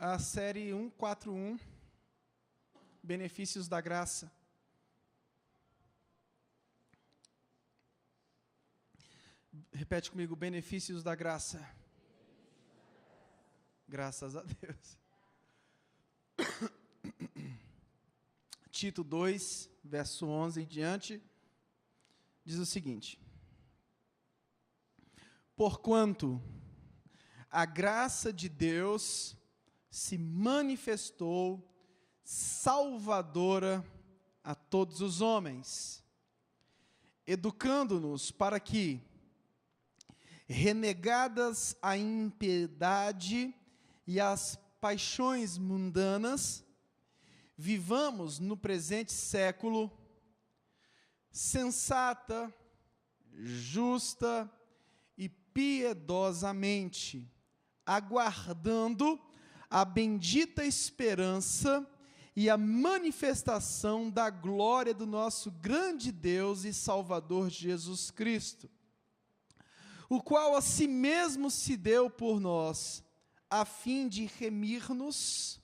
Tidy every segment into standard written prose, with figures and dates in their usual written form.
a série 141, Benefícios da Graça. Repete comigo, benefícios da graça. Graças a Deus. Tito 2, verso 11 em diante, diz o seguinte: porquanto a graça de Deus se manifestou salvadora a todos os homens, educando-nos para que, renegadas a impiedade e as paixões mundanas, vivamos no presente século sensata, justa e piedosamente, aguardando a bendita esperança e a manifestação da glória do nosso grande Deus e Salvador Jesus Cristo, o qual a si mesmo se deu por nós, a fim de remir-nos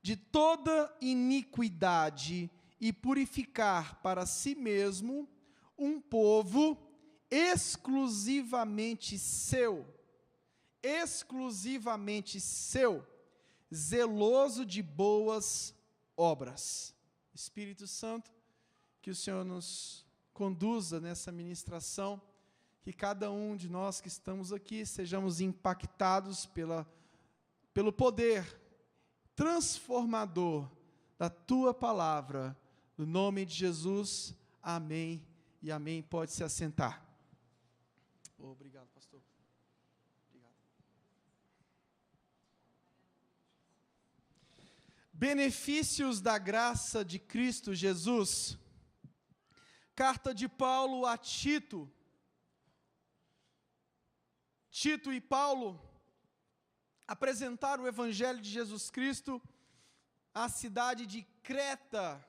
de toda iniquidade e purificar para si mesmo um povo exclusivamente seu, zeloso de boas obras. Espírito Santo, que o Senhor nos conduza nessa ministração, que cada um de nós que estamos aqui sejamos impactados pelo poder transformador da Tua Palavra, no nome de Jesus, amém e amém. Pode se assentar. Obrigado, pastor. Obrigado. Benefícios da graça de Cristo Jesus. Carta de Paulo a Tito. Tito e Paulo apresentaram o Evangelho de Jesus Cristo à cidade de Creta.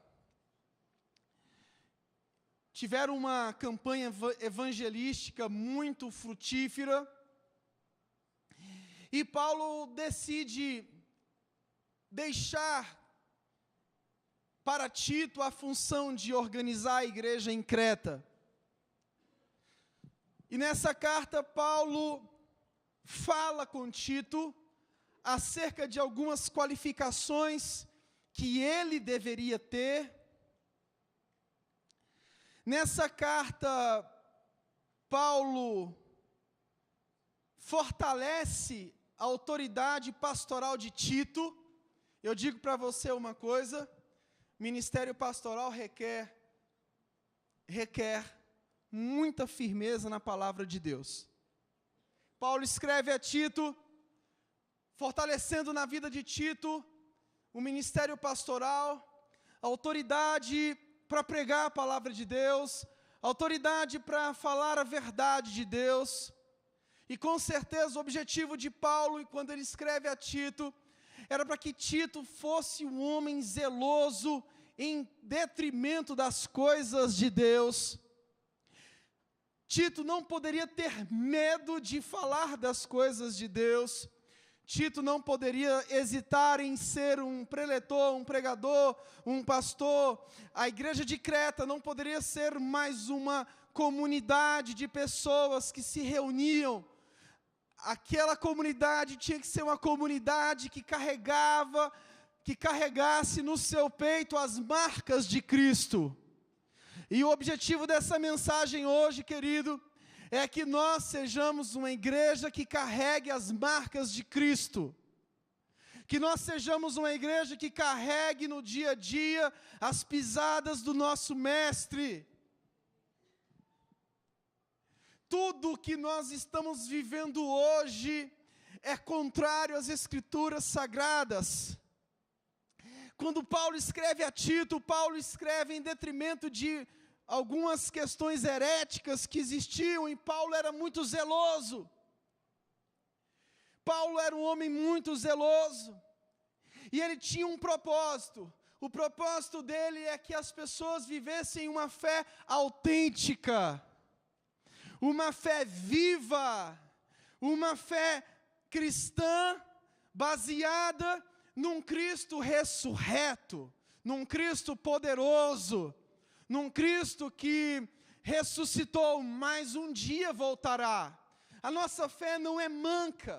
Tiveram uma campanha evangelística muito frutífera. E Paulo decide deixar para Tito a função de organizar a igreja em Creta. E nessa carta, Paulo fala com Tito acerca de algumas qualificações que ele deveria ter. Nessa carta, Paulo fortalece a autoridade pastoral de Tito. Eu digo para você uma coisa: ministério pastoral requer muita firmeza na palavra de Deus. Paulo escreve a Tito, fortalecendo na vida de Tito o ministério pastoral, a autoridade para pregar a palavra de Deus, a autoridade para falar a verdade de Deus. E com certeza o objetivo de Paulo, quando ele escreve a Tito, era para que Tito fosse um homem zeloso em detrimento das coisas de Deus. Tito não poderia ter medo de falar das coisas de Deus. Tito não poderia hesitar em ser um preletor, um pregador, um pastor. A igreja de Creta não poderia ser mais uma comunidade de pessoas que se reuniam. Aquela comunidade tinha que ser uma comunidade que carregasse no seu peito as marcas de Cristo. E o objetivo dessa mensagem hoje, querido, é que nós sejamos uma igreja que carregue as marcas de Cristo. Que nós sejamos uma igreja que carregue no dia a dia as pisadas do nosso Mestre. Tudo que nós estamos vivendo hoje é contrário às Escrituras Sagradas. Quando Paulo escreve a Tito, Paulo escreve em detrimento de algumas questões heréticas que existiam, e Paulo era muito zeloso. Paulo era um homem muito zeloso, e ele tinha um propósito. O propósito dele é que as pessoas vivessem uma fé autêntica, uma fé viva, uma fé cristã, baseada num Cristo ressurreto, num Cristo poderoso, num Cristo que ressuscitou, mas um dia voltará. A nossa fé não é manca.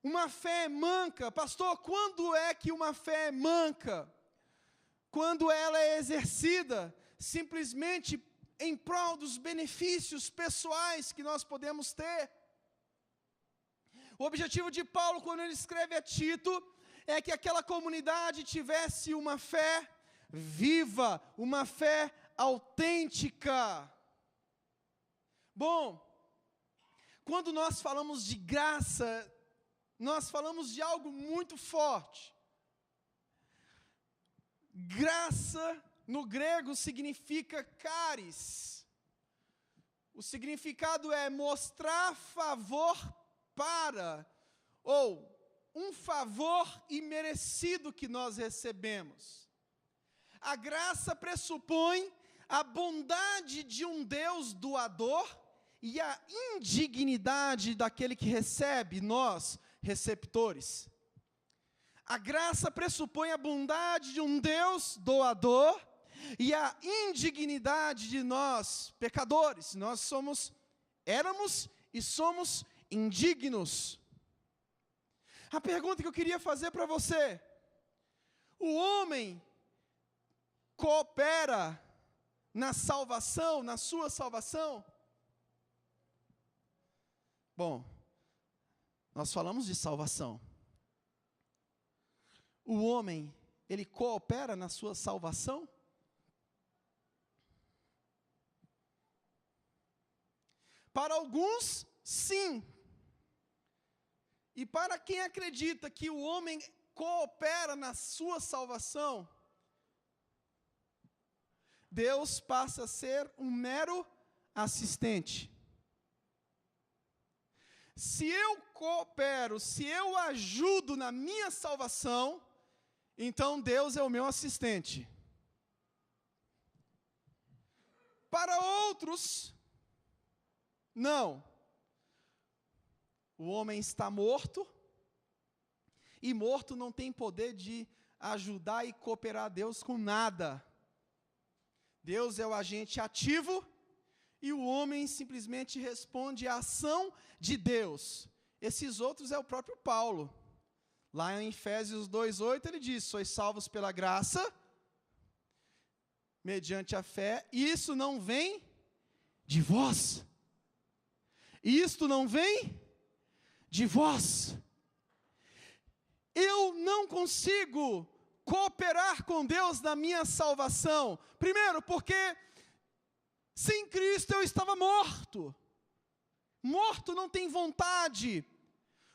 Uma fé manca, pastor, quando é que uma fé é manca? Quando ela é exercida simplesmente em prol dos benefícios pessoais que nós podemos ter. O objetivo de Paulo, quando ele escreve a Tito, é que aquela comunidade tivesse uma fé viva, uma fé autêntica. Bom, quando nós falamos de graça, nós falamos de algo muito forte. Graça, no grego, significa charis. O significado é mostrar favor para, ou um favor imerecido que nós recebemos. A graça pressupõe a bondade de um Deus doador e a indignidade daquele que recebe, nós, receptores. A graça pressupõe a bondade de um Deus doador e a indignidade de nós, pecadores. Nós éramos e somos indignos. A pergunta que eu queria fazer para você: o homem coopera na salvação, na sua salvação? Bom, nós falamos de salvação. O homem, ele coopera na sua salvação? Para alguns, sim. E para quem acredita que o homem coopera na sua salvação, Deus passa a ser um mero assistente. Se eu coopero, se eu ajudo na minha salvação, então Deus é o meu assistente. Para outros, não. O homem está morto, e morto não tem poder de ajudar e cooperar a Deus com nada. Deus é o agente ativo, e o homem simplesmente responde à ação de Deus. Esses outros é o próprio Paulo. Lá em Efésios 2:8 ele diz: sois salvos pela graça, mediante a fé, e isso não vem de vós. Isto não vem de vós. Eu não consigo cooperar com Deus na minha salvação. Primeiro, porque sem Cristo eu estava morto. Morto não tem vontade.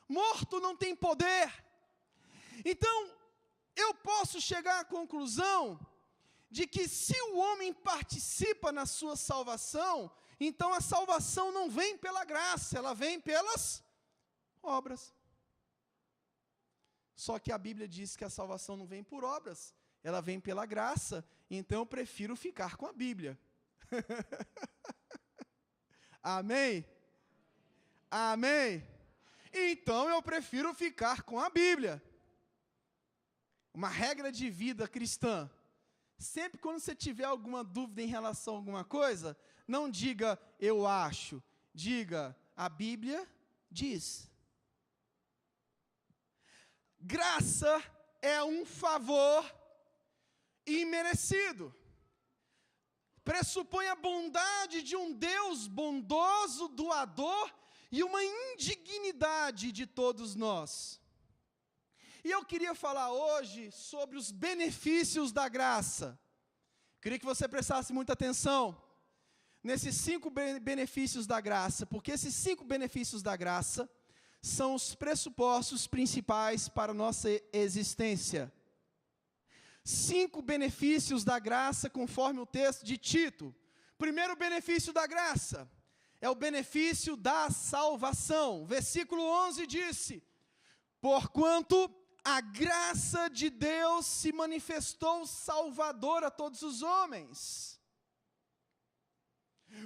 Morto não tem poder. Então, eu posso chegar à conclusão de que se o homem participa na sua salvação, então a salvação não vem pela graça, ela vem pelas obras. Só que a Bíblia diz que a salvação não vem por obras, ela vem pela graça, então eu prefiro ficar com a Bíblia. Amém? Amém? Então eu prefiro ficar com a Bíblia. Uma regra de vida cristã: sempre quando você tiver alguma dúvida em relação a alguma coisa, não diga eu acho, diga a Bíblia diz. Graça é um favor imerecido. Pressupõe a bondade de um Deus bondoso, doador, e uma indignidade de todos nós. E eu queria falar hoje sobre os benefícios da graça. Queria que você prestasse muita atenção nesses 5 benefícios da graça, porque esses 5 benefícios da graça são os pressupostos principais para a nossa existência. 5 benefícios da graça, conforme o texto de Tito. Primeiro benefício da graça é o benefício da salvação. Versículo 11 disse: porquanto a graça de Deus se manifestou salvadora a todos os homens.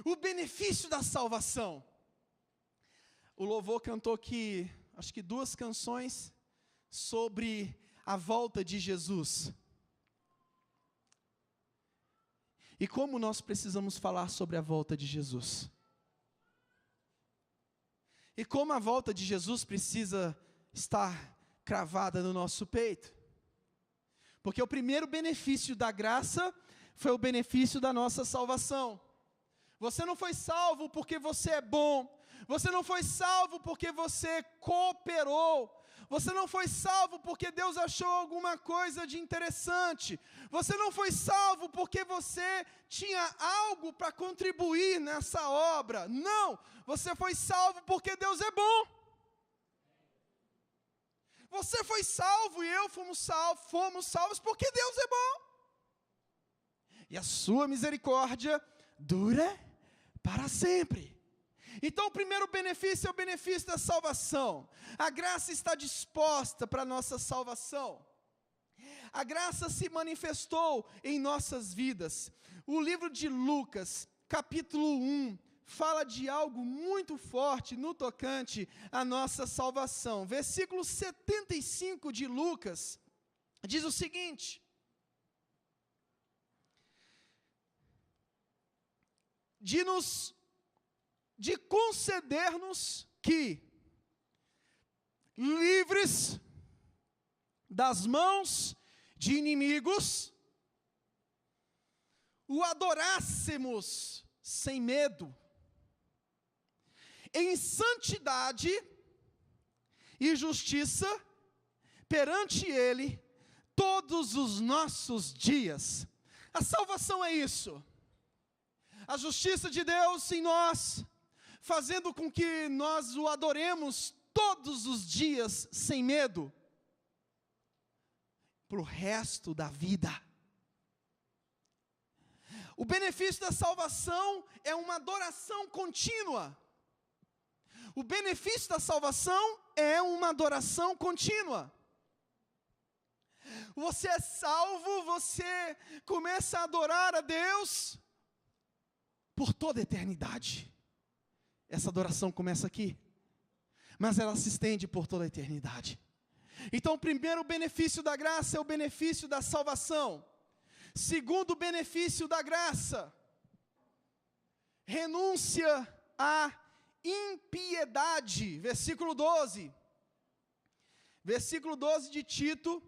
O benefício da salvação. O louvor cantou que acho que 2 canções sobre a volta de Jesus. E como nós precisamos falar sobre a volta de Jesus. E como a volta de Jesus precisa estar cravada no nosso peito. Porque o primeiro benefício da graça foi o benefício da nossa salvação. Você não foi salvo porque você é bom. Você não foi salvo porque você cooperou. Você não foi salvo porque Deus achou alguma coisa de interessante. Você não foi salvo porque você tinha algo para contribuir nessa obra. Não, você foi salvo porque Deus é bom. Você foi salvo e eu fomos salvos porque Deus é bom. E a sua misericórdia dura para sempre. Então, o primeiro benefício é o benefício da salvação. A graça está disposta para a nossa salvação. A graça se manifestou em nossas vidas. O livro de Lucas, capítulo 1, fala de algo muito forte no tocante à nossa salvação. Versículo 75 de Lucas diz o seguinte: de conceder-nos que, livres das mãos de inimigos, o adorássemos sem medo, em santidade e justiça perante Ele todos os nossos dias. A salvação é isso. A justiça de Deus em nós, fazendo com que nós o adoremos todos os dias sem medo, para o resto da vida. O benefício da salvação é uma adoração contínua. O benefício da salvação é uma adoração contínua. Você é salvo, você começa a adorar a Deus por toda a eternidade. Essa adoração começa aqui, mas ela se estende por toda a eternidade. Então, o primeiro benefício da graça é o benefício da salvação. Segundo benefício da graça, renúncia à impiedade. Versículo 12. Versículo 12 de Tito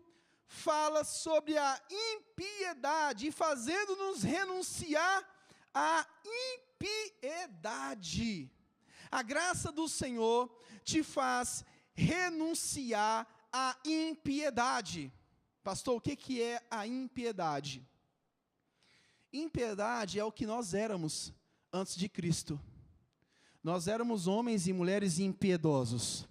fala sobre a impiedade, fazendo-nos renunciar à impiedade. A graça do Senhor te faz renunciar à impiedade. Pastor, o que é a impiedade? Impiedade é o que nós éramos antes de Cristo. Nós éramos homens e mulheres impiedosos.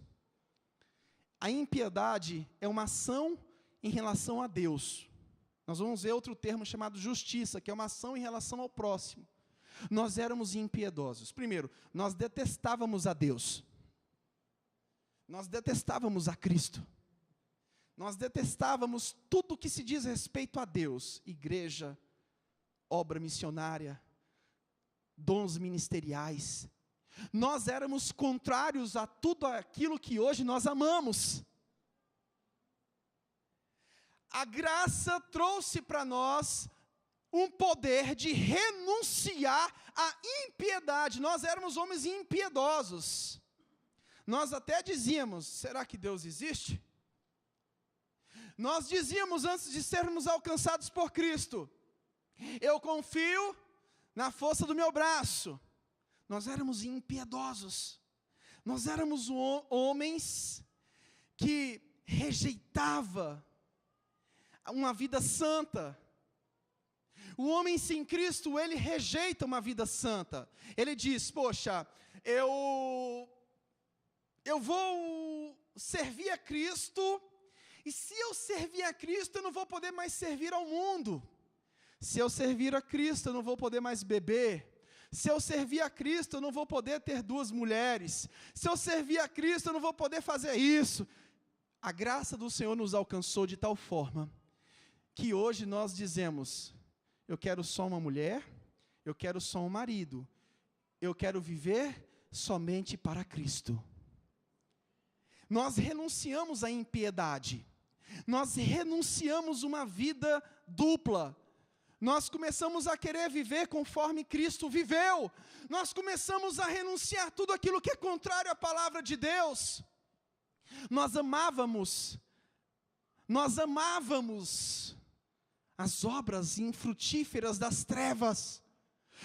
A impiedade é uma ação em relação a Deus. Nós vamos ver outro termo chamado justiça, que é uma ação em relação ao próximo. Nós éramos impiedosos. Primeiro, nós detestávamos a Deus. Nós detestávamos a Cristo. Nós detestávamos tudo que se diz respeito a Deus. Igreja, obra missionária, dons ministeriais. Nós éramos contrários a tudo aquilo que hoje nós amamos. A graça trouxe para nós um poder de renunciar à impiedade. Nós éramos homens impiedosos. Nós até dizíamos, será que Deus existe? Nós dizíamos antes de sermos alcançados por Cristo, eu confio na força do meu braço. Nós éramos impiedosos. Nós éramos homens que rejeitavam uma vida santa. O homem sem Cristo, ele rejeita uma vida santa. Ele diz, poxa, eu vou servir a Cristo, e se eu servir a Cristo, eu não vou poder mais servir ao mundo. Se eu servir a Cristo, eu não vou poder mais beber. Se eu servir a Cristo, eu não vou poder ter 2 mulheres. Se eu servir a Cristo, eu não vou poder fazer isso. A graça do Senhor nos alcançou de tal forma, que hoje nós dizemos, eu quero só uma mulher, eu quero só um marido, eu quero viver somente para Cristo. nós renunciamos à impiedade, nós renunciamos uma vida dupla, nós começamos a querer viver conforme Cristo viveu, nós começamos a renunciar tudo aquilo que é contrário à palavra de Deus. Nós amávamos as obras infrutíferas das trevas,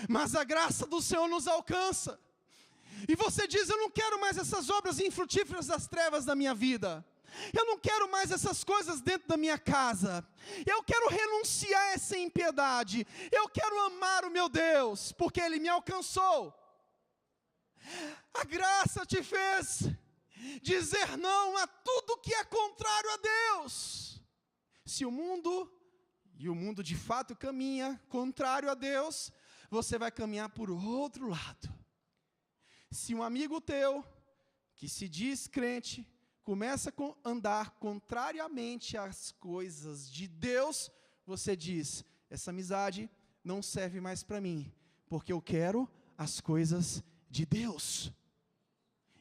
mas a graça do Senhor nos alcança, e você diz: eu não quero mais essas obras infrutíferas das trevas da minha vida, eu não quero mais essas coisas dentro da minha casa, eu quero renunciar a essa impiedade, eu quero amar o meu Deus, porque Ele me alcançou. A graça te fez dizer não a tudo que é contrário a Deus. Se o mundo, e o mundo de fato caminha contrário a Deus, você vai caminhar por outro lado. Se um amigo teu, que se diz crente, começa a andar contrariamente às coisas de Deus, você diz: essa amizade não serve mais para mim, porque eu quero as coisas de Deus.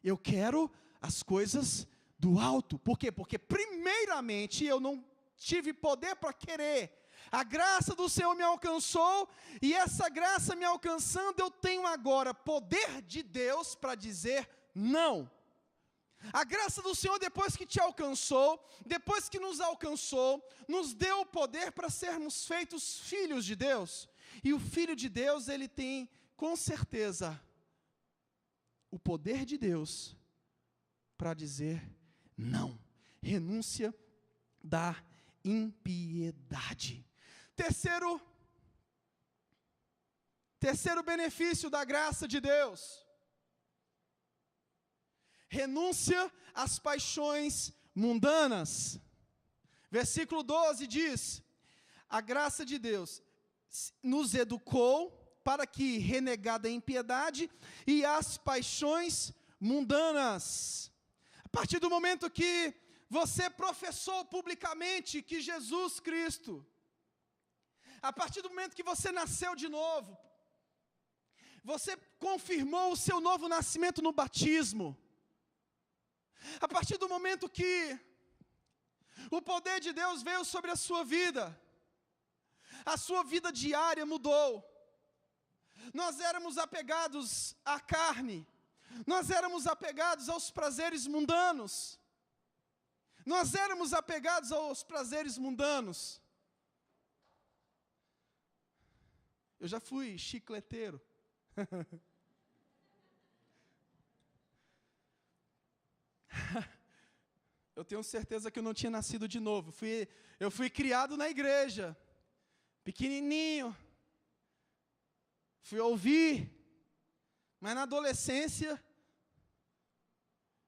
Eu quero as coisas do alto. Por quê? Porque primeiramente eu não tive poder para querer. A graça do Senhor me alcançou, e essa graça me alcançando, eu tenho agora poder de Deus para dizer não. A graça do Senhor, depois que te alcançou, depois que nos alcançou, nos deu o poder para sermos feitos filhos de Deus. E o Filho de Deus, ele tem, com certeza, o poder de Deus para dizer não. Renúncia da impiedade. Terceiro benefício da graça de Deus: renúncia às paixões mundanas. Versículo 12 diz: a graça de Deus nos educou para que, renegada a impiedade e as paixões mundanas. A partir do momento que você professou publicamente que Jesus Cristo, a partir do momento que você nasceu de novo, você confirmou o seu novo nascimento no batismo, a partir do momento que o poder de Deus veio sobre a sua vida diária mudou. Nós éramos apegados à carne, nós éramos apegados aos prazeres mundanos, Eu já fui chicleteiro. Eu tenho certeza que eu não tinha nascido de novo. Eu fui criado na igreja, pequenininho. Fui ouvir, mas na adolescência,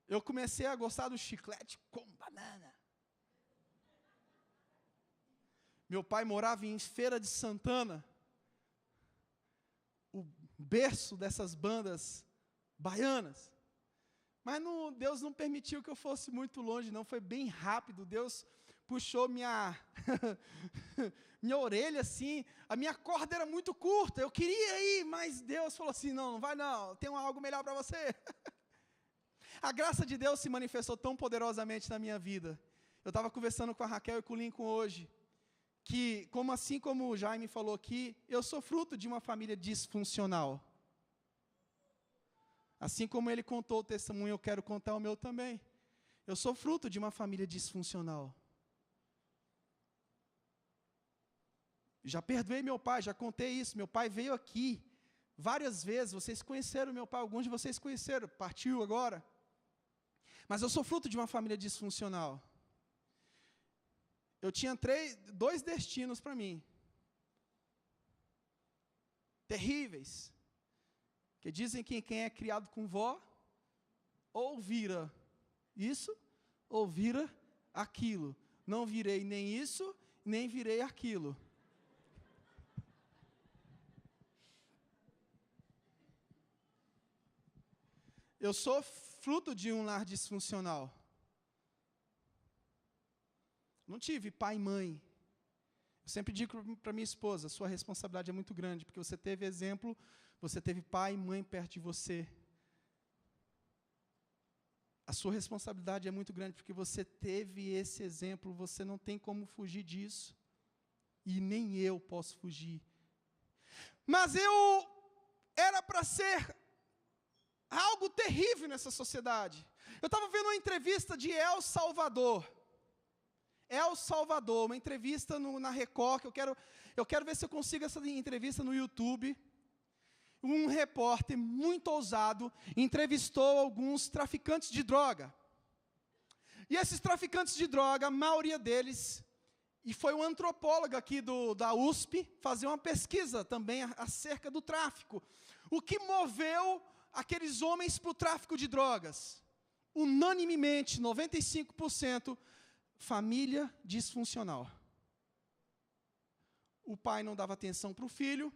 eu comecei a gostar do chiclete com banana. Meu pai morava em Feira de Santana, o berço dessas bandas baianas. Mas Deus não permitiu que eu fosse muito longe, não. Foi bem rápido. Deus puxou minha orelha assim. A minha corda era muito curta. Eu queria ir, mas Deus falou assim: não vai não, tem algo melhor para você. A graça de Deus se manifestou tão poderosamente na minha vida. Eu estava conversando com a Raquel e com o Lincoln hoje, que assim como o Jaime falou aqui, eu sou fruto de uma família disfuncional. Assim como ele contou o testemunho, eu quero contar o meu também. Eu sou fruto de uma família disfuncional. Já perdoei meu pai, já contei isso. Meu pai veio aqui várias vezes. Vocês conheceram meu pai, alguns de vocês conheceram, partiu agora. Mas eu sou fruto de uma família disfuncional. Eu tinha 2 destinos para mim. Terríveis. Que dizem que quem é criado com vó, ou vira isso, ou vira aquilo. Não virei nem isso, nem virei aquilo. Eu sou fruto de um lar disfuncional. Não tive pai e mãe. Eu sempre digo para minha esposa: sua responsabilidade é muito grande, porque você teve exemplo, você teve pai e mãe perto de você. a sua responsabilidade é muito grande, porque você teve esse exemplo, você não tem como fugir disso, e nem eu posso fugir. Mas eu era para ser algo terrível nessa sociedade. Eu estava vendo uma entrevista de El Salvador, uma entrevista na Record, que eu quero ver se eu consigo essa entrevista no YouTube. Um repórter muito ousado entrevistou alguns traficantes de droga. E esses traficantes de droga, a maioria deles, e foi um antropólogo aqui da USP, fazer uma pesquisa também acerca do tráfico. O que moveu aqueles homens para o tráfico de drogas? Unanimemente, 95%, família disfuncional. O pai não dava atenção para o filho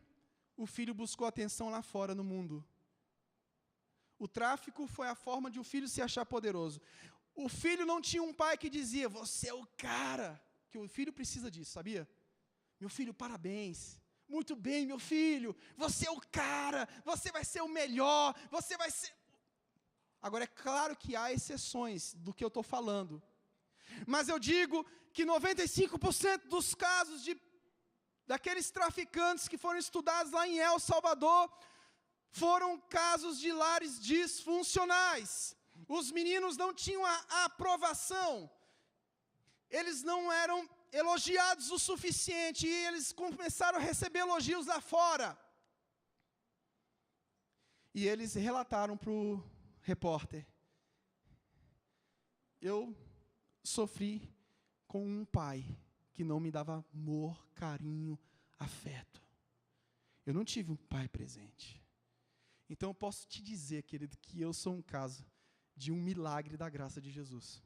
buscou atenção lá fora no mundo. O tráfico foi a forma de o filho se achar poderoso. O filho não tinha um pai que dizia, você é o cara, que o filho precisa disso, sabia? Meu filho, parabéns. Muito bem, meu filho, você é o cara, você vai ser o melhor, você vai ser... Agora, é claro que há exceções do que eu estou falando. Mas eu digo que 95% dos casos daqueles traficantes que foram estudados lá em El Salvador, foram casos de lares disfuncionais. Os meninos não tinham a aprovação, eles não eram elogiados o suficiente, e eles começaram a receber elogios lá fora. E eles relataram para o repórter, eu sofri com um pai que não me dava amor, carinho, afeto. Eu não tive um pai presente. Então eu posso te dizer, querido, que eu sou um caso de um milagre da graça de Jesus.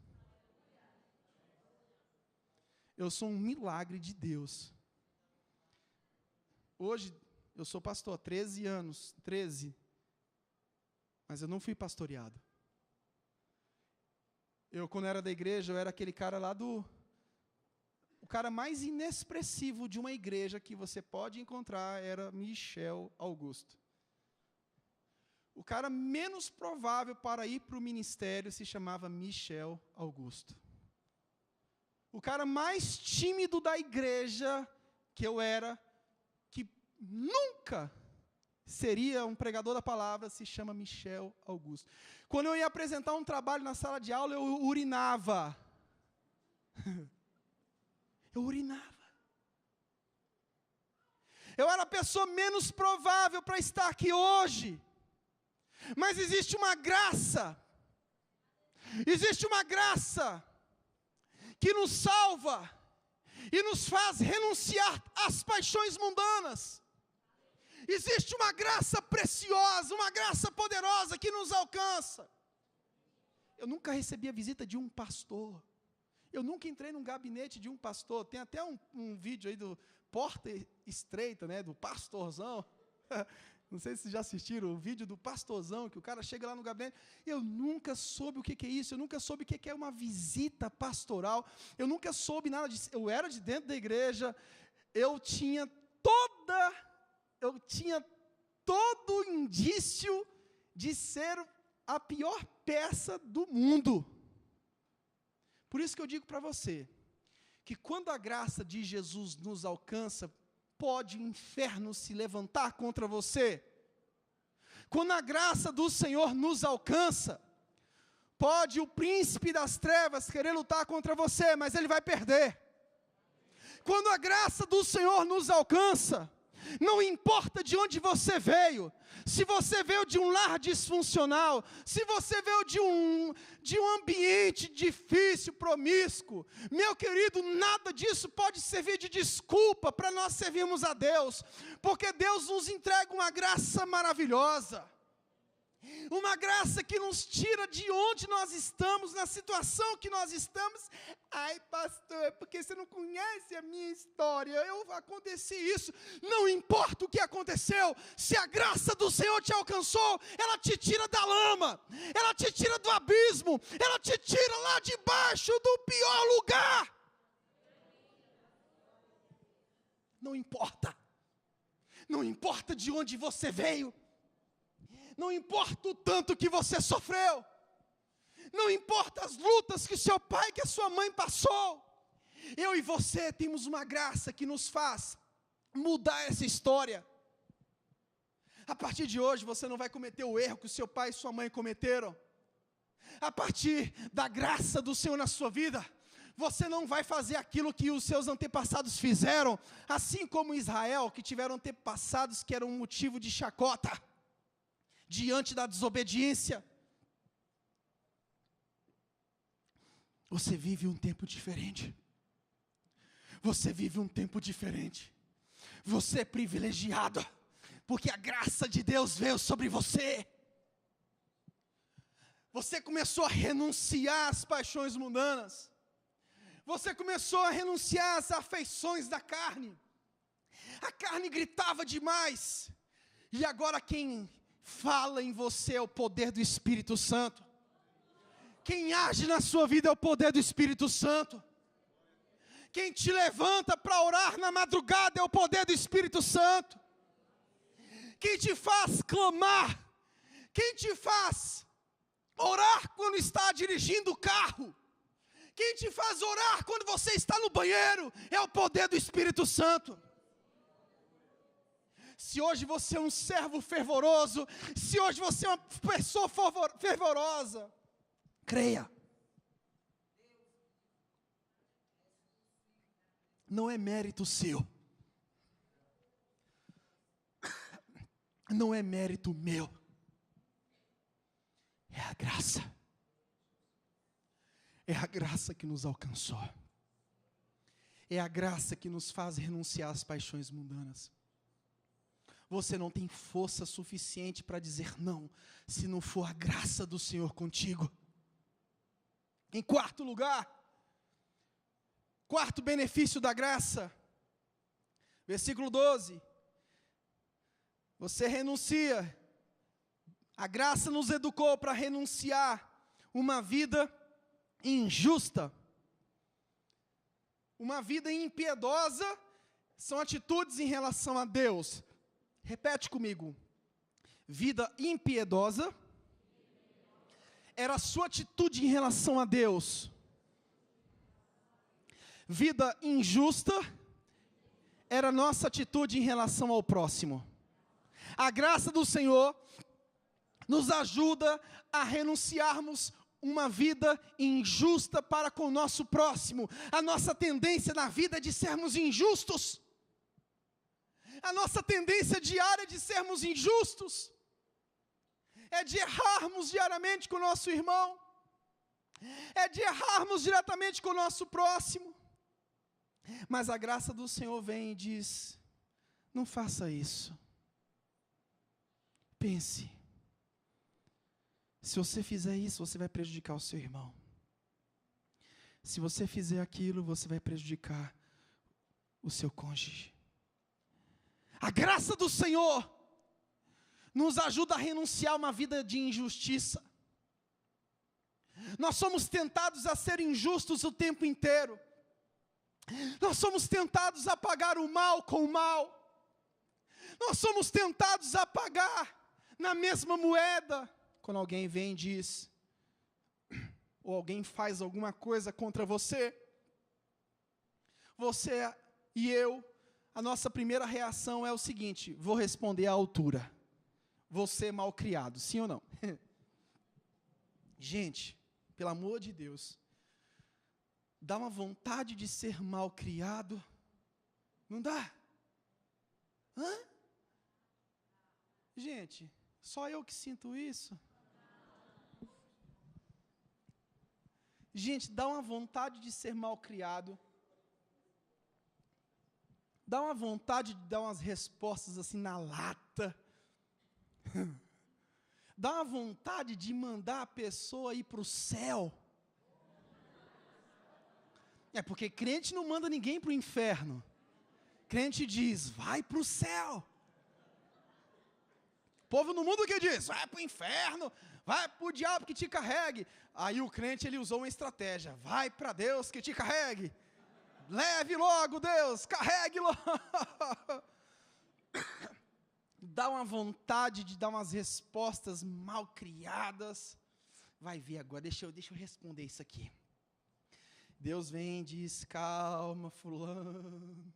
Eu sou um milagre de Deus. Hoje, eu sou pastor há 13 anos, mas eu não fui pastoreado. Quando era da igreja, eu era aquele cara lá o cara mais inexpressivo de uma igreja que você pode encontrar era Michel Augusto. O cara menos provável para ir para o ministério se chamava Michel Augusto. O cara mais tímido da igreja que eu era, que nunca seria um pregador da palavra, se chama Michel Augusto. Quando eu ia apresentar um trabalho na sala de aula, eu urinava. Eu urinava. Eu era a pessoa menos provável para estar aqui hoje. Mas existe uma graça que nos salva e nos faz renunciar às paixões mundanas. Existe uma graça preciosa, uma graça poderosa que nos alcança. Eu nunca recebi a visita de um pastor. Eu nunca entrei num gabinete de um pastor. Tem até um vídeo aí do Porta Estreita, né, do pastorzão. Não sei se vocês já assistiram o vídeo do pastorzão, que o cara chega lá no gabinete. Eu nunca soube o que é isso, eu nunca soube o que é uma visita pastoral, eu nunca soube nada disso. Eu era de dentro da igreja, eu tinha todo o indício de ser a pior peça do mundo. Por isso que eu digo para você, que quando a graça de Jesus nos alcança, pode o inferno se levantar contra você. Quando a graça do Senhor nos alcança, pode o príncipe das trevas querer lutar contra você, mas ele vai perder. Quando a graça do Senhor nos alcança, não importa de onde você veio, se você veio de um lar disfuncional, se você veio de um ambiente difícil, promíscuo, meu querido, nada disso pode servir de desculpa para nós servirmos a Deus, porque Deus nos entrega uma graça maravilhosa. Uma graça que nos tira de onde nós estamos, na situação que nós estamos. Ai, pastor, é porque você não conhece a minha história. Aconteci isso. Não importa o que aconteceu, se a graça do Senhor te alcançou, ela te tira da lama, ela te tira do abismo, ela te tira lá de baixo do pior lugar. Não importa de onde você veio, não importa o tanto que você sofreu, Não importa as lutas que seu pai, que a sua mãe passou. Eu e você temos uma graça que nos faz mudar essa história. A partir de hoje você não vai cometer o erro que o seu pai e sua mãe cometeram. A partir da graça do Senhor na sua vida, você não vai fazer aquilo que os seus antepassados fizeram, assim como Israel, que tiveram antepassados que eram um motivo de chacota, diante da desobediência. Você vive um tempo diferente. Você vive um tempo diferente. Você é privilegiado, porque a graça de Deus veio sobre você. Você começou a renunciar às paixões mundanas. Você começou a renunciar às afeições da carne. A carne gritava demais. E agora quem fala em você é o poder do Espírito Santo. Quem age na sua vida é o poder do Espírito Santo. Quem te levanta para orar na madrugada é o poder do Espírito Santo. Quem te faz clamar, quem te faz orar quando está dirigindo o carro, quem te faz orar quando você está no banheiro, é o poder do Espírito Santo. Se hoje você é um servo fervoroso, se hoje você é uma pessoa fervorosa, creia. Não é mérito seu. Não é mérito meu. É a graça. É a graça que nos alcançou. É a graça que nos faz renunciar às paixões mundanas. Você não tem força suficiente para dizer não, se não for a graça do Senhor contigo. Em quarto lugar, quarto benefício da graça, versículo 12. Você renuncia. A graça nos educou para renunciar uma vida injusta. Uma vida impiedosa são atitudes em relação a Deus. Repete comigo. Vida impiedosa era a sua atitude em relação a Deus. Vida injusta era a nossa atitude em relação ao próximo. A graça do Senhor nos ajuda a renunciarmos uma vida injusta para com o nosso próximo. A nossa tendência na vida é de sermos injustos. A nossa tendência diária é de sermos injustos. É de errarmos diariamente com o nosso irmão. É de errarmos diretamente com o nosso próximo. Mas a graça do Senhor vem e diz: não faça isso. Pense. Se você fizer isso, você vai prejudicar o seu irmão. Se você fizer aquilo, você vai prejudicar o seu cônjuge. A graça do Senhor nos ajuda a renunciar a uma vida de injustiça. Nós somos tentados a ser injustos o tempo inteiro. Nós somos tentados a pagar o mal com o mal. Nós somos tentados a pagar na mesma moeda. Quando alguém vem e diz, ou alguém faz alguma coisa contra você, você e eu, a nossa primeira reação é o seguinte: vou responder à altura. Você é mal criado, sim ou não? Gente, pelo amor de Deus, dá uma vontade de ser mal criado? Não dá? Hã? Gente, só eu que sinto isso? Gente, dá uma vontade de ser mal criado. Dá uma vontade de dar umas respostas assim na lata. Dá uma vontade de mandar a pessoa ir para o céu. É porque crente não manda ninguém para o inferno. Crente diz, vai para o céu. O povo no mundo que diz, vai para o inferno, vai para o diabo que te carregue. Aí o crente, ele usou uma estratégia, vai para Deus que te carregue. Leve logo, Deus, carregue logo. Dá uma vontade de dar umas respostas mal criadas. vai ver agora, deixa eu responder isso aqui. Deus vem e diz, calma, fulano.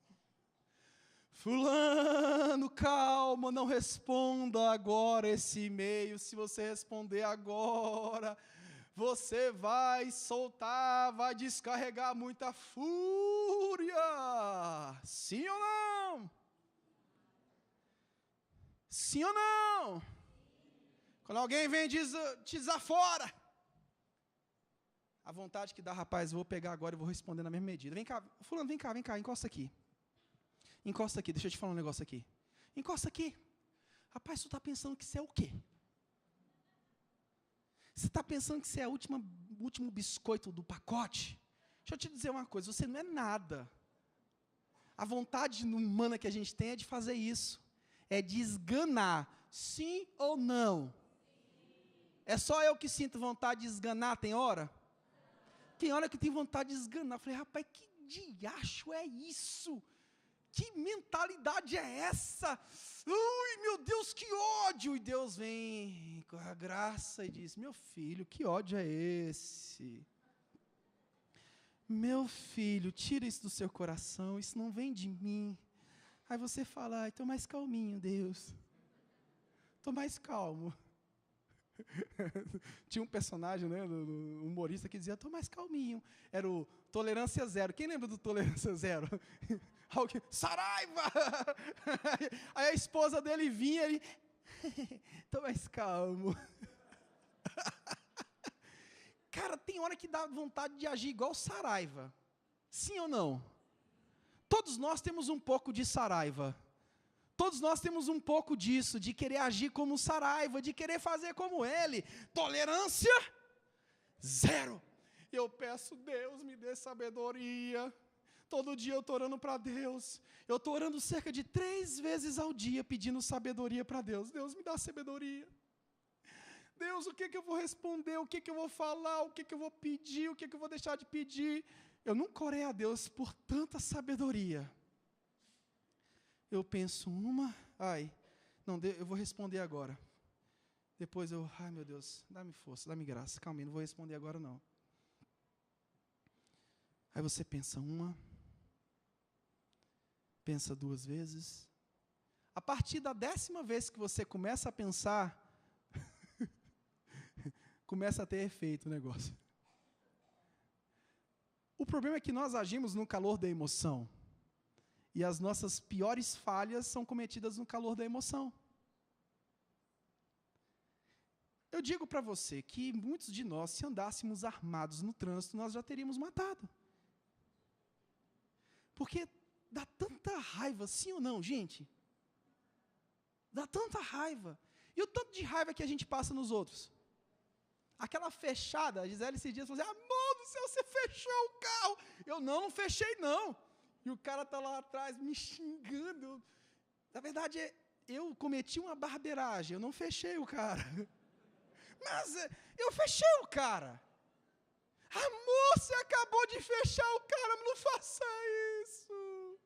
Fulano, calma, não responda agora esse e-mail. Se você responder agora, você vai soltar, vai descarregar muita fúria. Sim ou não? Sim ou não? Quando alguém vem e te desafora, a vontade que dá, rapaz, eu vou pegar agora e vou responder na mesma medida. Vem cá, fulano, vem cá, encosta aqui. Encosta aqui, deixa eu te falar um negócio aqui. Encosta aqui. Rapaz, você está pensando que você é o quê? Você está pensando que você é o último biscoito do pacote? Deixa eu te dizer uma coisa, você não é nada. A vontade humana que a gente tem é de fazer isso. É de esganar, sim ou não? É só eu que sinto vontade de esganar, tem hora? Tem hora que tem vontade de esganar. Eu falei, rapaz, que diacho é isso? Que mentalidade é essa? Ui, meu Deus, que ódio! E Deus vem com a graça e diz, meu filho, que ódio é esse? Meu filho, tira isso do seu coração, isso não vem de mim. Aí você fala, estou mais calminho, Deus. Estou mais calmo. Tinha um personagem, né, do humorista que dizia, estou mais calminho. Era o Tolerância Zero. Quem lembra do Tolerância Zero? Saraiva! Aí a esposa dele vinha e estou mais calmo. Cara, tem hora que dá vontade de agir igual Saraiva. Sim ou não? Todos nós temos um pouco de Saraiva. Todos nós temos um pouco disso, de querer agir como Saraiva, de querer fazer como ele. Tolerância zero. Eu peço, Deus, me dê sabedoria. Todo dia eu estou orando para Deus. Eu estou orando cerca de 3 vezes ao dia, pedindo sabedoria para Deus. Deus, me dá sabedoria. Deus, o que eu vou responder? O que eu vou falar? O que eu vou pedir? O que eu vou deixar de pedir? Eu nunca orei a Deus por tanta sabedoria. Eu penso não, eu vou responder agora. Depois meu Deus, dá-me força, dá-me graça. Calma aí, não vou responder agora não. Aí você pensa pensa 2 vezes. A partir da 10ª vez que você começa a pensar, começa a ter efeito o negócio. O problema é que nós agimos no calor da emoção. E as nossas piores falhas são cometidas no calor da emoção. Eu digo para você que muitos de nós, se andássemos armados no trânsito, nós já teríamos matado. Porque dá tanta raiva, sim ou não, gente? Dá tanta raiva. E o tanto de raiva que a gente passa nos outros? Aquela fechada, a Gisele esses dias falou assim, amor do céu, você fechou o carro. Eu não fechei não. E o cara está lá atrás me xingando. Na verdade, eu cometi uma barbeiragem, eu não fechei o cara. Mas eu fechei o cara. Amor, você acabou de fechar o cara, não faça isso.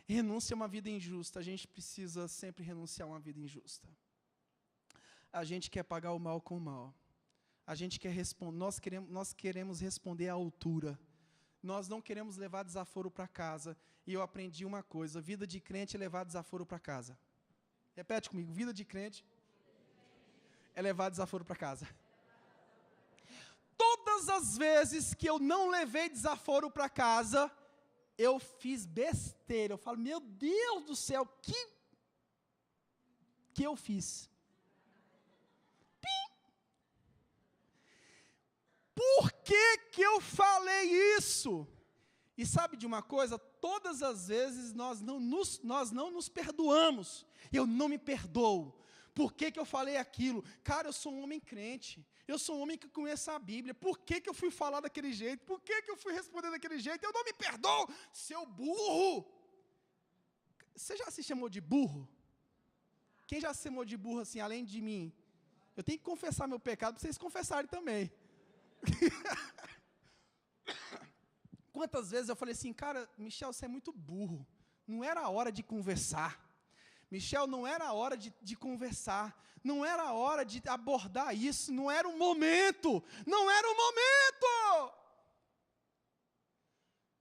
Renúncia a uma vida injusta. A gente precisa sempre renunciar a uma vida injusta. A gente quer pagar o mal com o mal. A gente quer nós queremos responder à altura. Nós não queremos levar desaforo para casa. E eu aprendi uma coisa, vida de crente é levar desaforo para casa. Repete comigo, vida de crente é levar desaforo para casa. Todas as vezes que eu não levei desaforo para casa, eu fiz besteira. Eu falo, meu Deus do céu, que eu fiz? Por que eu falei isso? E sabe de uma coisa? Todas as vezes nós não nos perdoamos. Eu não me perdoo. Por que eu falei aquilo? Cara, eu sou um homem crente. Eu sou um homem que conhece a Bíblia. Por que eu fui falar daquele jeito? Por que eu fui responder daquele jeito? Eu não me perdoo, seu burro. Você já se chamou de burro? Quem já se chamou de burro assim, além de mim? Eu tenho que confessar meu pecado para vocês confessarem também. Quantas vezes eu falei assim, cara, Michel, você é muito burro. Não era a hora de conversar. Michel, não era a hora de conversar, não era a hora de abordar isso, não era o momento, não era o momento.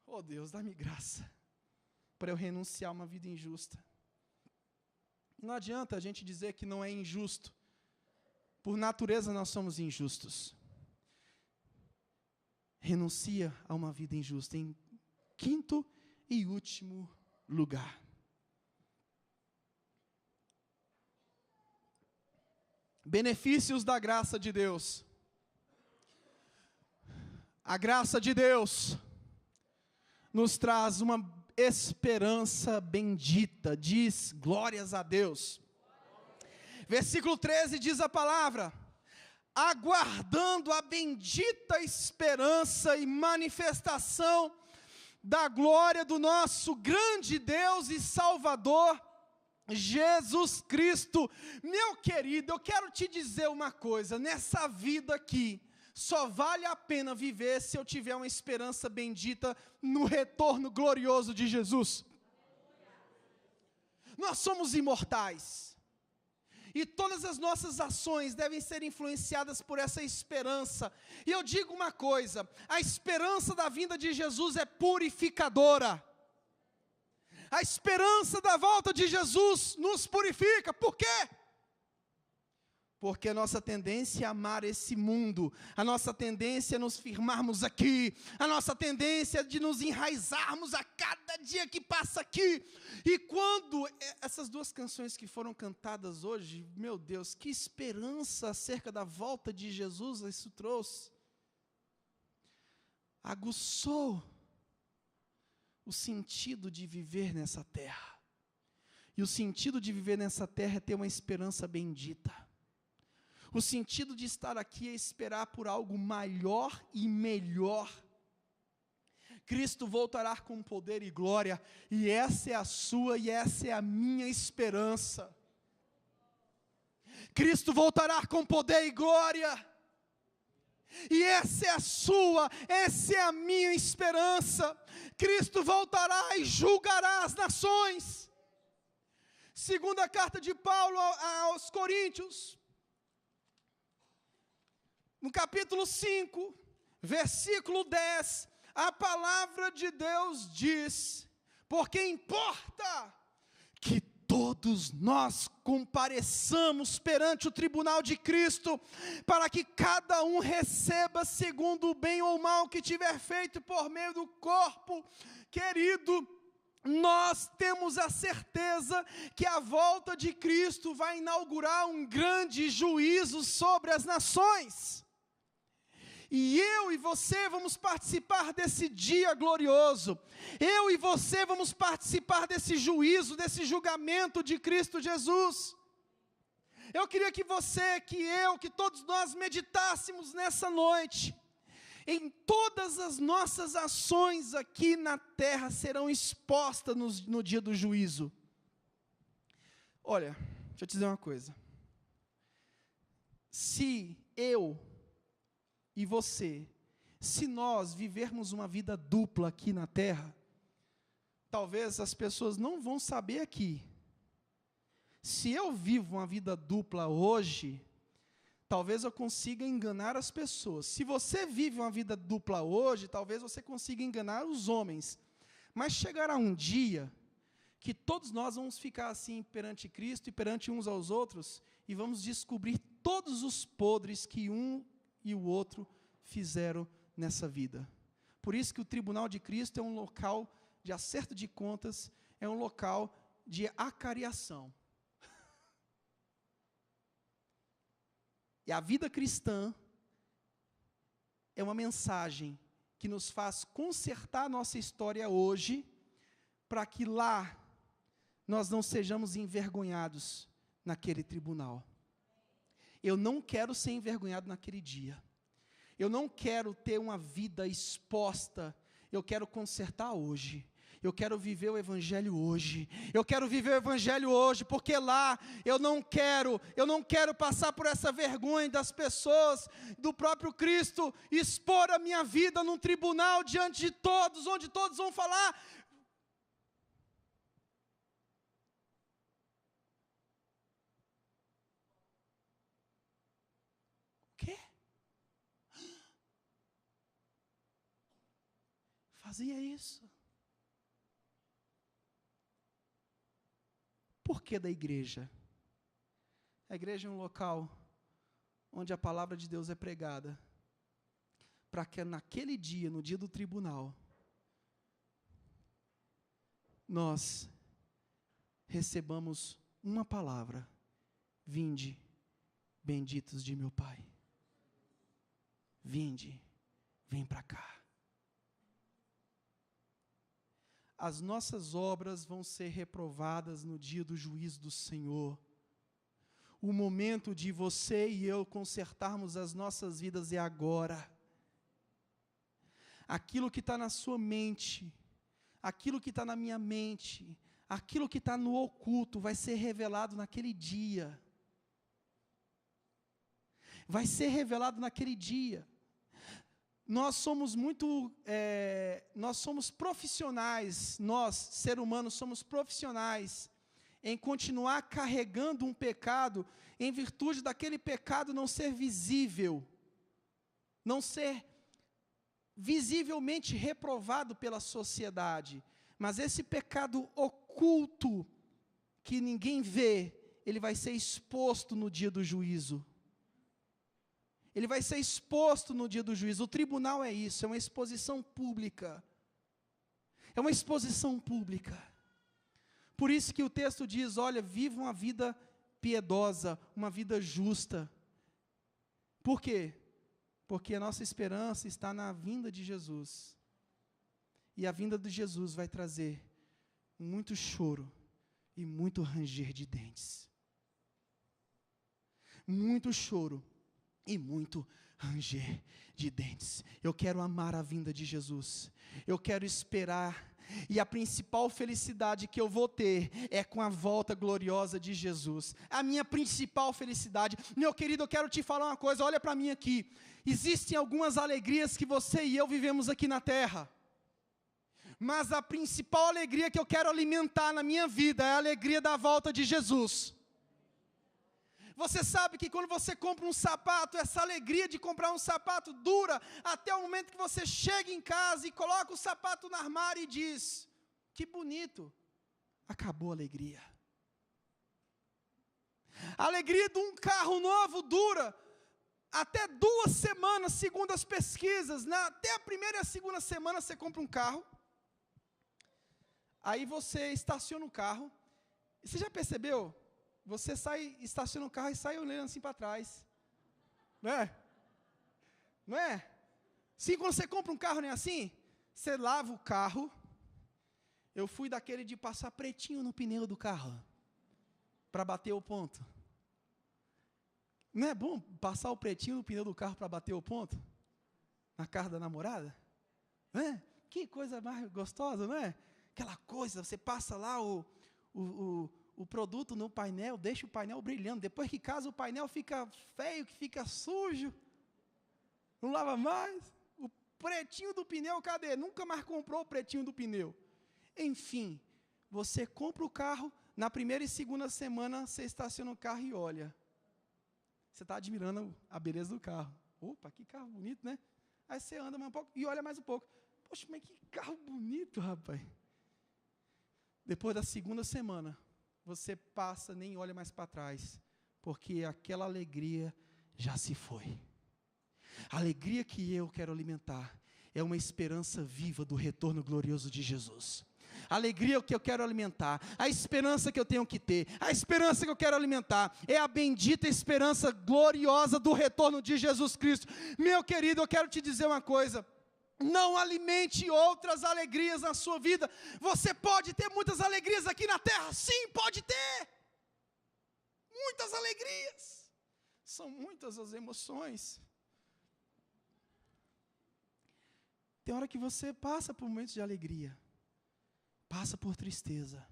Oh Deus, dá-me graça para eu renunciar a uma vida injusta. Não adianta a gente dizer que não é injusto. Por natureza nós somos injustos. Renuncia a uma vida injusta. Em quinto e último lugar. Benefícios da graça de Deus. A graça de Deus nos traz uma esperança bendita. Diz glórias a Deus. Versículo 13 diz a palavra: aguardando a bendita esperança e manifestação da glória do nosso grande Deus e Salvador, Jesus Cristo. Meu querido, eu quero te dizer uma coisa, nessa vida aqui, só vale a pena viver se eu tiver uma esperança bendita no retorno glorioso de Jesus. Nós somos imortais, e todas as nossas ações devem ser influenciadas por essa esperança. E eu digo uma coisa, a esperança da vinda de Jesus é purificadora. A esperança da volta de Jesus nos purifica. Por quê? Porque a nossa tendência é amar esse mundo, a nossa tendência é nos firmarmos aqui, a nossa tendência é de nos enraizarmos a cada dia que passa aqui. E quando essas duas canções que foram cantadas hoje, meu Deus, que esperança acerca da volta de Jesus isso trouxe. Aguçou o sentido de viver nessa terra. E o sentido de viver nessa terra é ter uma esperança bendita. O sentido de estar aqui é esperar por algo maior e melhor. Cristo voltará com poder e glória, e essa é a sua e essa é a minha esperança. Cristo voltará com poder e glória, e essa é a sua, essa é a minha esperança. Cristo voltará e julgará as nações. Segunda carta de Paulo aos Coríntios, no capítulo 5, versículo 10, a palavra de Deus diz: porque importa que todos nós compareçamos perante o tribunal de Cristo, para que cada um receba segundo o bem ou mal que tiver feito por meio do corpo. Querido, nós temos a certeza que a volta de Cristo vai inaugurar um grande juízo sobre as nações. E eu e você vamos participar desse dia glorioso. Eu e você vamos participar desse juízo, desse julgamento de Cristo Jesus. Eu queria que você, que eu, que todos nós meditássemos nessa noite. Em todas as nossas ações aqui na terra serão expostas no dia do juízo. Olha, deixa eu te dizer uma coisa. Se eu e você, se nós vivermos uma vida dupla aqui na terra, talvez as pessoas não vão saber aqui. Se eu vivo uma vida dupla hoje, talvez eu consiga enganar as pessoas. Se você vive uma vida dupla hoje, talvez você consiga enganar os homens. Mas chegará um dia que todos nós vamos ficar assim perante Cristo e perante uns aos outros, e vamos descobrir todos os podres que um e o outro fizeram nessa vida. Por isso que o tribunal de Cristo é um local de acerto de contas, é um local de acariação. E a vida cristã é uma mensagem que nos faz consertar a nossa história hoje, para que lá nós não sejamos envergonhados naquele tribunal. Eu não quero ser envergonhado naquele dia. Eu não quero ter uma vida exposta. Eu quero consertar hoje. Eu quero viver o Evangelho hoje. Eu quero viver o Evangelho hoje, porque lá eu não quero passar por essa vergonha das pessoas, do próprio Cristo, expor a minha vida num tribunal diante de todos, onde todos vão falar. fazia isso. Por que da igreja? A igreja é um local onde a palavra de Deus é pregada, para que naquele dia, no dia do tribunal, nós recebamos uma palavra: vinde, benditos de meu Pai. Vinde, vem para cá. As nossas obras vão ser reprovadas no dia do juízo do Senhor. O momento de você e eu consertarmos as nossas vidas é agora. Aquilo que está na sua mente, aquilo que está na minha mente, aquilo que está no oculto vai ser revelado naquele dia. Vai ser revelado naquele dia. Nós somos profissionais, nós, ser humanos, somos profissionais em continuar carregando um pecado, em virtude daquele pecado não ser visível, não ser visivelmente reprovado pela sociedade, mas esse pecado oculto, que ninguém vê, ele vai ser exposto no dia do juízo. Ele vai ser exposto no dia do juízo. O tribunal é isso, é uma exposição pública. É uma exposição pública. Por isso que o texto diz, olha, viva uma vida piedosa, uma vida justa. Por quê? Porque a nossa esperança está na vinda de Jesus. E a vinda de Jesus vai trazer muito choro e muito ranger de dentes. Muito choro e muito ranger de dentes. Eu quero amar a vinda de Jesus. Eu quero esperar. E a principal felicidade que eu vou ter é com a volta gloriosa de Jesus. A minha principal felicidade. Meu querido, eu quero te falar uma coisa, olha para mim aqui. Existem algumas alegrias que você e eu vivemos aqui na terra. Mas a principal alegria que eu quero alimentar na minha vida é a alegria da volta de Jesus. Você sabe que quando você compra um sapato, essa alegria de comprar um sapato dura até o momento que você chega em casa e coloca o sapato no armário e diz, que bonito, acabou a alegria. A alegria de um carro novo dura até 2 semanas, segundo as pesquisas. Até a primeira e a segunda semana você compra um carro, aí você estaciona o carro, e você já percebeu? Você estaciona o carro e sai olhando assim para trás. Não é? Não é? Sim, quando você compra um carro, não é assim? Você lava o carro. Eu fui daquele de passar pretinho no pneu do carro, para bater o ponto. Não é bom passar o pretinho no pneu do carro para bater o ponto? Na casa da namorada? Não é? Que coisa mais gostosa, não é? Aquela coisa, você passa lá o produto no painel, deixa o painel brilhando. Depois que casa, o painel fica feio, que fica sujo. Não lava mais. O pretinho do pneu, cadê? Nunca mais comprou o pretinho do pneu. Enfim, você compra o carro, na primeira e segunda semana, você estaciona o carro e olha. Você está admirando a beleza do carro. Opa, que carro bonito, né? Aí você anda mais um pouco e olha mais um pouco. Poxa, mas que carro bonito, rapaz. Depois da segunda semana, você passa, nem olha mais para trás, porque aquela alegria já se foi. A alegria que eu quero alimentar é uma esperança viva do retorno glorioso de Jesus. A alegria que eu quero alimentar, a esperança que eu tenho que ter, a esperança que eu quero alimentar, é a bendita esperança gloriosa do retorno de Jesus Cristo. Meu querido, eu quero te dizer uma coisa. Não alimente outras alegrias na sua vida. Você pode ter muitas alegrias aqui na terra. Sim, pode ter. Muitas alegrias. São muitas as emoções. Tem hora que você passa por momentos de alegria. Passa por tristeza.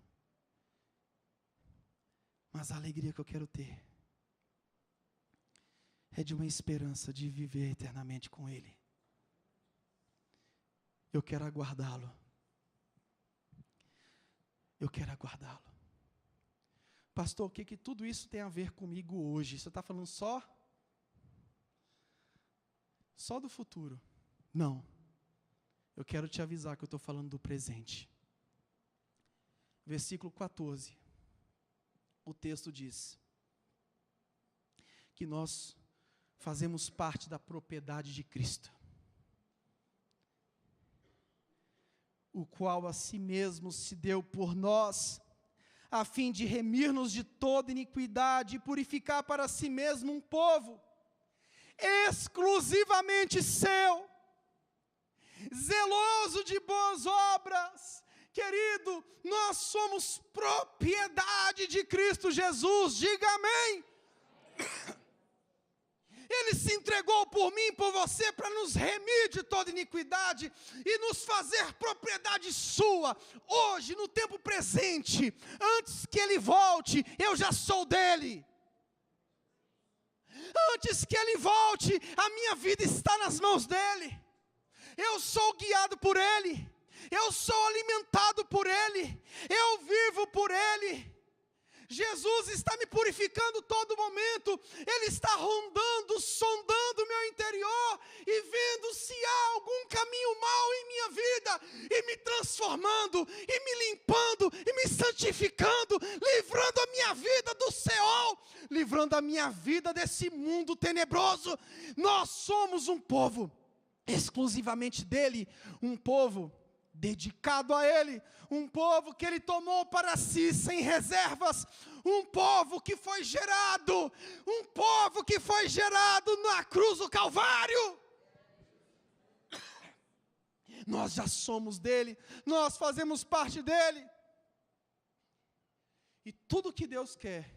Mas a alegria que eu quero ter é de uma esperança de viver eternamente com Ele. Eu quero aguardá-lo. Eu quero aguardá-lo. Pastor, o que tudo isso tem a ver comigo hoje? Você está falando só do futuro? Não. Eu quero te avisar que eu estou falando do presente. Versículo 14. O texto diz que nós fazemos parte da propriedade de Cristo, o qual a si mesmo se deu por nós, a fim de remir-nos de toda iniquidade e purificar para si mesmo um povo exclusivamente seu, zeloso de boas obras. Querido, nós somos propriedade de Cristo Jesus, diga amém. Ele se entregou por mim, por você, para nos remir de toda iniquidade e nos fazer propriedade sua, hoje, no tempo presente. Antes que Ele volte, eu já sou dele. Antes que Ele volte, a minha vida está nas mãos dele. Eu sou guiado por Ele, eu sou alimentado por Ele, eu vivo por Ele. Jesus está me purificando todo momento, Ele está rondando, sondando o meu interior e vendo se há algum caminho mau em minha vida e me transformando, e me limpando, e me santificando, livrando a minha vida do Seol, livrando a minha vida desse mundo tenebroso. Nós somos um povo exclusivamente dele, um povo dedicado a Ele, um povo que Ele tomou para si sem reservas, um povo que foi gerado, na cruz do Calvário. Nós já somos dele, nós fazemos parte dele, e tudo que Deus quer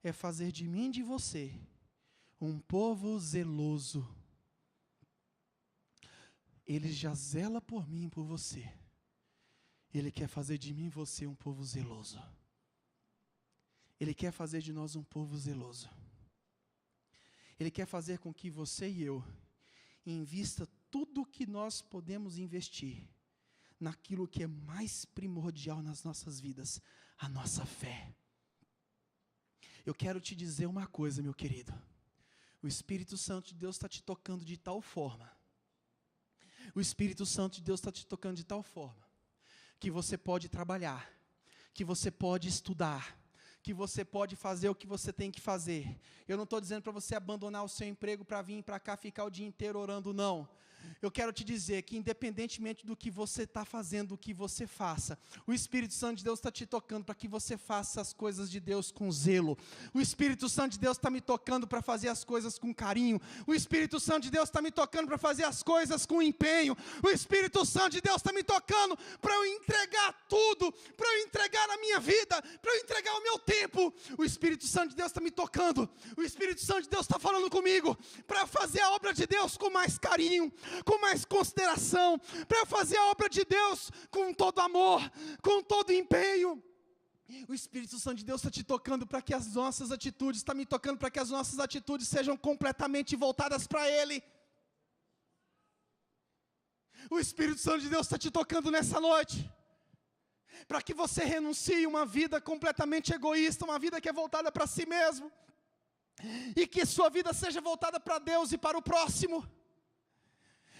é fazer de mim e de você um povo zeloso. Ele já zela por mim e por você. Ele quer fazer de mim e você um povo zeloso. Ele quer fazer de nós um povo zeloso. Ele quer fazer com que você e eu invista tudo o que nós podemos investir naquilo que é mais primordial nas nossas vidas, a nossa fé. Eu quero te dizer uma coisa, meu querido. O Espírito Santo de Deus está te tocando de tal forma, o Espírito Santo de Deus está te tocando de tal forma, que você pode trabalhar, que você pode estudar, que você pode fazer o que você tem que fazer. Eu não estou dizendo para você abandonar o seu emprego para vir para cá ficar o dia inteiro orando, não. Eu quero te dizer que independentemente do que você está fazendo, do que você faça, o Espírito Santo de Deus está te tocando para que você faça as coisas de Deus com zelo. O Espírito Santo de Deus está me tocando para fazer as coisas com carinho. O Espírito Santo de Deus está me tocando para fazer as coisas com empenho. O Espírito Santo de Deus está me tocando para eu entregar tudo, para eu entregar a minha vida, para eu entregar o meu tempo. O Espírito Santo de Deus está me tocando, o Espírito Santo de Deus está falando comigo para fazer a obra de Deus com mais carinho, com mais consideração, para fazer a obra de Deus com todo amor, com todo empenho. O Espírito Santo de Deus está te tocando para que as nossas atitudes, está me tocando para que as nossas atitudes sejam completamente voltadas para Ele. O Espírito Santo de Deus está te tocando nessa noite, para que você renuncie uma vida completamente egoísta, uma vida que é voltada para si mesmo, e que sua vida seja voltada para Deus e para o próximo.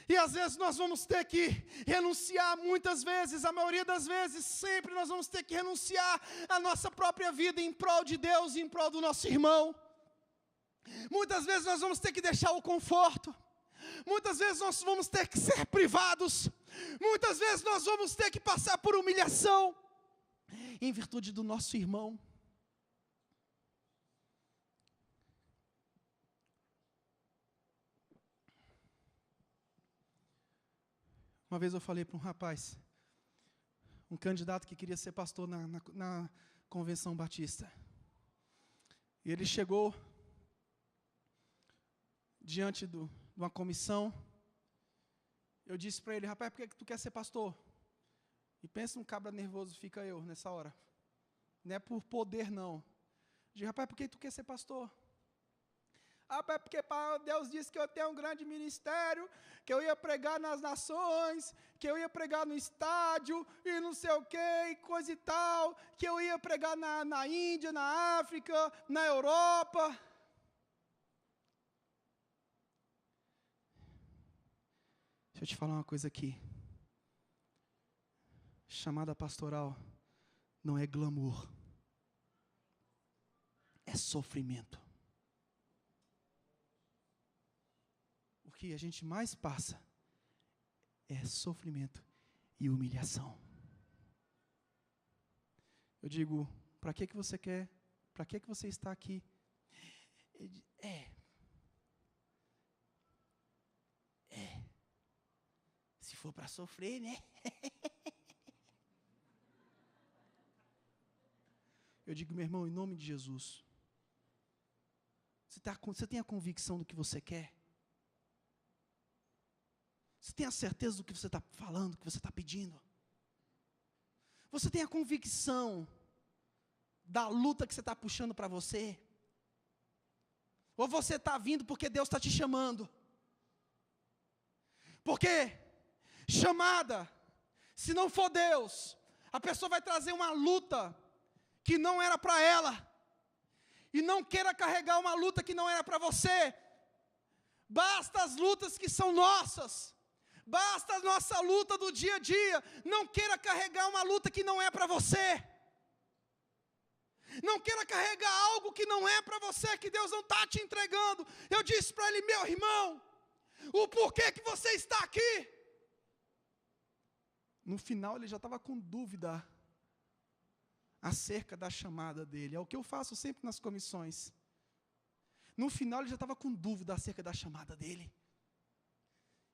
E às vezes nós vamos ter que renunciar, muitas vezes, a maioria das vezes, sempre nós vamos ter que renunciar a nossa própria vida em prol de Deus e em prol do nosso irmão. Muitas vezes nós vamos ter que deixar o conforto, muitas vezes nós vamos ter que ser privados, muitas vezes nós vamos ter que passar por humilhação, em virtude do nosso irmão. Uma vez eu falei para um rapaz, um candidato que queria ser pastor na Convenção Batista. E ele chegou diante de uma comissão. Eu disse para ele: rapaz, por que tu quer ser pastor? E pensa num cabra nervoso, fica eu nessa hora. Não é por poder, não. Eu disse: rapaz, por que tu quer ser pastor? Rapaz, porque Deus disse que eu tenho um grande ministério, que eu ia pregar nas nações, que eu ia pregar no estádio, e não sei o que, e coisa e tal, que eu ia pregar na Índia, na África, na Europa. Deixa eu eu te falar uma coisa aqui. Chamada pastoral não é glamour, é sofrimento. O que a gente mais passa é sofrimento e humilhação. Eu digo, para que você quer? Para que você está aqui? Se for para sofrer, né? Eu digo, meu irmão, em nome de Jesus, você tem a convicção do que você quer? Você tem a certeza do que você está falando, do que você está pedindo? Você tem a convicção da luta que você está puxando para você? Ou você está vindo porque Deus está te chamando? Porque chamada, se não for Deus, a pessoa vai trazer uma luta que não era para ela, e não queira carregar uma luta que não era para você. Basta as lutas que são nossas, basta a nossa luta do dia a dia. Não queira carregar uma luta que não é para você. Não queira carregar algo que não é para você, que Deus não está te entregando. Eu disse para ele, meu irmão, o porquê que você está aqui? No final ele já estava com dúvida acerca da chamada dele. É o que eu faço sempre nas comissões. No final ele já estava com dúvida acerca da chamada dele.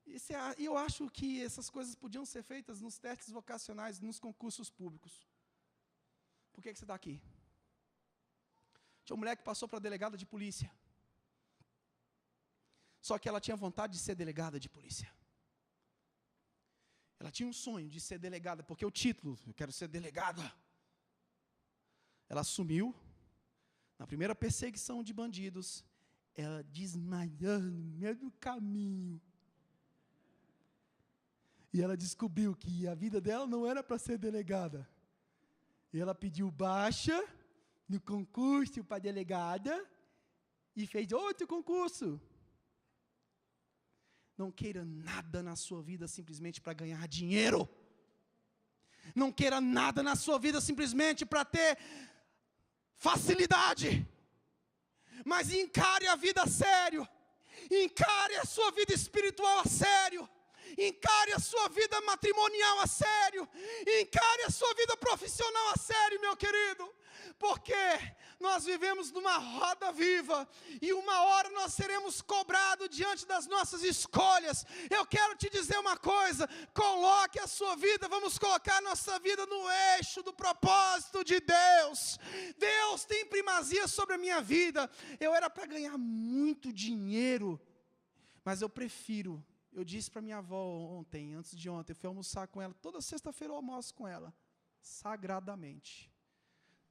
E eu acho que essas coisas podiam ser feitas nos testes vocacionais, nos concursos públicos. Por que você está aqui? Tinha uma mulher que passou para delegada de polícia. Só que ela tinha vontade de ser delegada de polícia. Ela tinha um sonho de ser delegada, porque o título, eu quero ser delegada. Ela sumiu. Na primeira perseguição de bandidos, ela desmaiou no meio do caminho. E ela descobriu que a vida dela não era para ser delegada. E ela pediu baixa no concurso para delegada e fez outro concurso. Não queira nada na sua vida simplesmente para ganhar dinheiro. Não queira nada na sua vida simplesmente para ter facilidade. Mas encare a vida a sério. Encare a sua vida espiritual a sério. Encare a sua vida matrimonial a sério. Encare a sua vida profissional a sério, meu querido. Porque nós vivemos numa roda viva. E uma hora nós seremos cobrados diante das nossas escolhas. Eu quero te dizer uma coisa. Coloque a sua vida, vamos colocar a nossa vida no eixo do propósito de Deus. Deus tem primazia sobre a minha vida. Eu era para ganhar muito dinheiro. Mas eu prefiro. Eu disse para minha avó ontem, antes de ontem, eu fui almoçar com ela. Toda sexta-feira eu almoço com ela, sagradamente.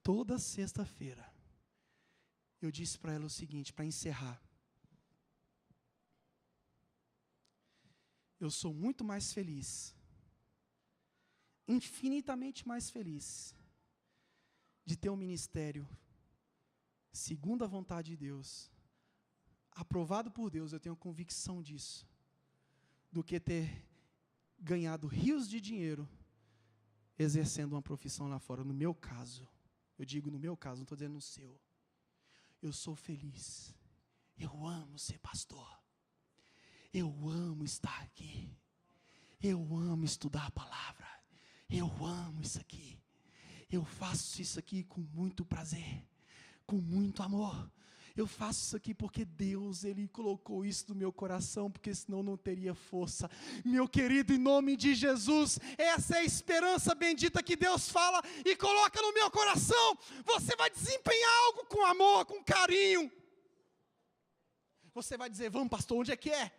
Toda sexta-feira. Eu disse para ela o seguinte, para encerrar. Eu sou muito mais feliz, infinitamente mais feliz, de ter um ministério segundo a vontade de Deus, aprovado por Deus, eu tenho convicção disso, do que ter ganhado rios de dinheiro exercendo uma profissão lá fora. No meu caso, eu digo no meu caso, não estou dizendo no seu. Eu sou feliz. Eu amo ser pastor. Eu amo estar aqui. Eu amo estudar a palavra. Eu amo isso aqui. Eu faço isso aqui com muito prazer, com muito amor. Eu faço isso aqui porque Deus, Ele colocou isso no meu coração, porque senão não teria força. Meu querido, em nome de Jesus, essa é a esperança bendita que Deus fala e coloca no meu coração. Você vai desempenhar algo com amor, com carinho. Você vai dizer, vamos pastor, onde é que é?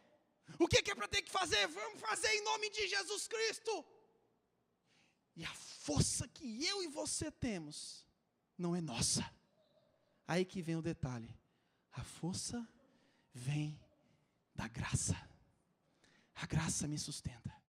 O que é para ter que fazer? Vamos fazer em nome de Jesus Cristo. E a força que eu e você temos, não é nossa. Aí que vem o detalhe. A força vem da graça. A graça me sustenta.